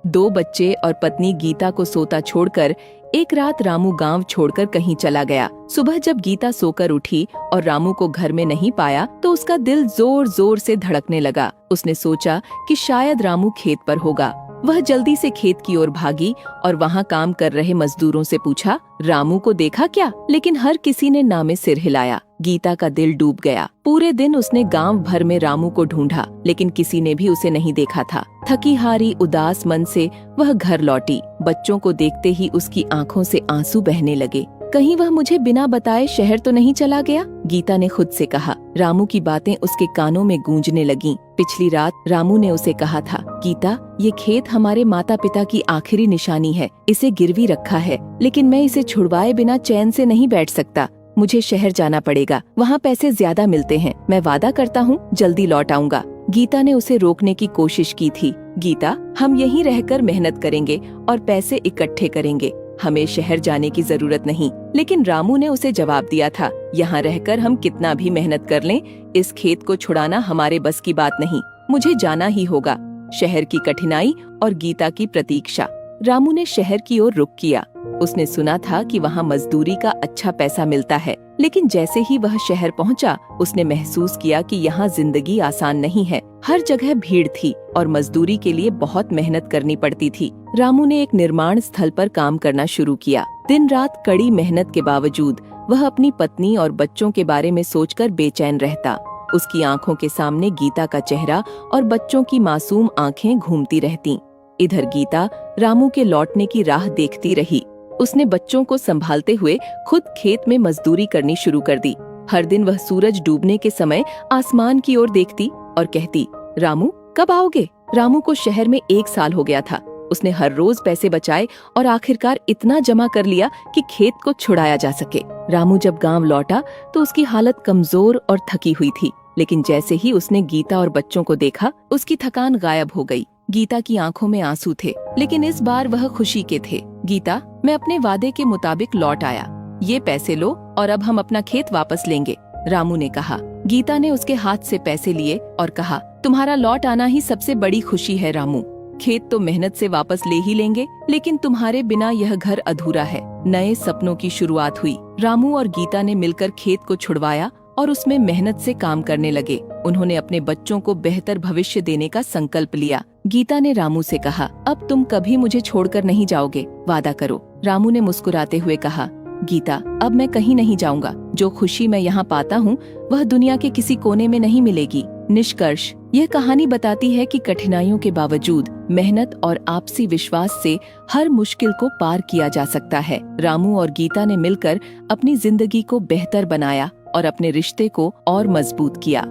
2 बच्चे और पत्नी गीता को सोता छोड़कर एक रात रामू गांव छोड़कर कहीं चला गया। सुबह जब गीता सोकर उठी और रामू को घर में नहीं पाया तो उसका दिल जोर जोर से धड़कने लगा। उसने सोचा कि शायद रामू खेत पर होगा। वह जल्दी से खेत की ओर भागी और वहां काम कर रहे मजदूरों से पूछा, रामू को देखा क्या? लेकिन हर किसी ने ना में सिर हिलाया। गीता का दिल डूब गया। पूरे दिन उसने गांव भर में रामू को ढूंढा, लेकिन किसी ने भी उसे नहीं देखा था। थकी हारी उदास मन से वह घर लौटी। बच्चों को देखते ही उसकी आंखों से आंसू बहने लगे। कहीं वह मुझे बिना बताए शहर तो नहीं चला गया? गीता ने खुद से कहा। रामू की बातें उसके कानों में गूंजने लगीं। पिछली रात रामू ने उसे कहा था, गीता, ये खेत हमारे माता पिता की आखिरी निशानी है। इसे गिरवी रखा है, लेकिन मैं इसे छुड़वाए बिना चैन से नहीं बैठ सकता। मुझे शहर जाना पड़ेगा, वहाँ पैसे ज्यादा मिलते हैं। मैं वादा करता हूँ जल्दी लौट आऊंगा। गीता ने उसे रोकने की कोशिश की थी। गीता, हम यहीं रहकर मेहनत करेंगे और पैसे इकट्ठे करेंगे। हमें शहर जाने की जरूरत नहीं। लेकिन रामू ने उसे जवाब दिया था, यहाँ रहकर हम कितना भी मेहनत कर लें, इस खेत को छुड़ाना हमारे बस की बात नहीं। मुझे जाना ही होगा। शहर की कठिनाई और गीता की प्रतीक्षा। रामू ने शहर की ओर रुख किया। उसने सुना था कि वहाँ मजदूरी का अच्छा पैसा मिलता है, लेकिन जैसे ही वह शहर पहुँचा, उसने महसूस किया कि यहाँ जिंदगी आसान नहीं है। हर जगह भीड़ थी और मजदूरी के लिए बहुत मेहनत करनी पड़ती थी। रामू ने एक निर्माण स्थल पर काम करना शुरू किया। दिन रात कड़ी मेहनत के बावजूद वह अपनी पत्नी और बच्चों के बारे में सोचकर बेचैन रहता। उसकी आंखों के सामने गीता का चेहरा और बच्चों की मासूम आंखें घूमती रहतीं। इधर गीता रामू के लौटने की राह देखती रही। उसने बच्चों को संभालते हुए खुद खेत में मजदूरी करनी शुरू कर दी। हर दिन वह सूरज डूबने के समय आसमान की ओर देखती और कहती, रामू कब आओगे? रामू को शहर में 1 साल हो गया था। उसने हर रोज पैसे बचाए और आखिरकार इतना जमा कर लिया कि खेत को छुड़ाया जा सके। रामू जब गांव लौटा तो उसकी हालत कमजोर और थकी हुई थी, लेकिन जैसे ही उसने गीता और बच्चों को देखा, उसकी थकान गायब हो गई। गीता की आंखों में आंसू थे, लेकिन इस बार वह खुशी के थे। गीता, मैं अपने वादे के मुताबिक लौट आया। ये पैसे लो और अब हम अपना खेत वापस लेंगे, रामू ने कहा। गीता ने उसके हाथ से पैसे लिए और कहा, तुम्हारा लौट आना ही सबसे बड़ी खुशी है रामू। खेत तो मेहनत से वापस ले ही लेंगे, लेकिन तुम्हारे बिना यह घर अधूरा है। नए सपनों की शुरुआत हुई। रामू और गीता ने मिलकर खेत को छुड़वाया और उसमें मेहनत से काम करने लगे। उन्होंने अपने बच्चों को बेहतर भविष्य देने का संकल्प लिया। गीता ने रामू से कहा, अब तुम कभी मुझे छोड़कर नहीं जाओगे, वादा करो। रामू ने मुस्कुराते हुए कहा, गीता, अब मैं कहीं नहीं जाऊंगा। जो खुशी मैं यहाँ पाता हूँ वह दुनिया के किसी कोने में नहीं मिलेगी। निष्कर्ष, यह कहानी बताती है कि कठिनाइयों के बावजूद मेहनत और आपसी विश्वास से हर मुश्किल को पार किया जा सकता है। रामू और गीता ने मिलकर अपनी जिंदगी को बेहतर बनाया और अपने रिश्ते को और मजबूत किया।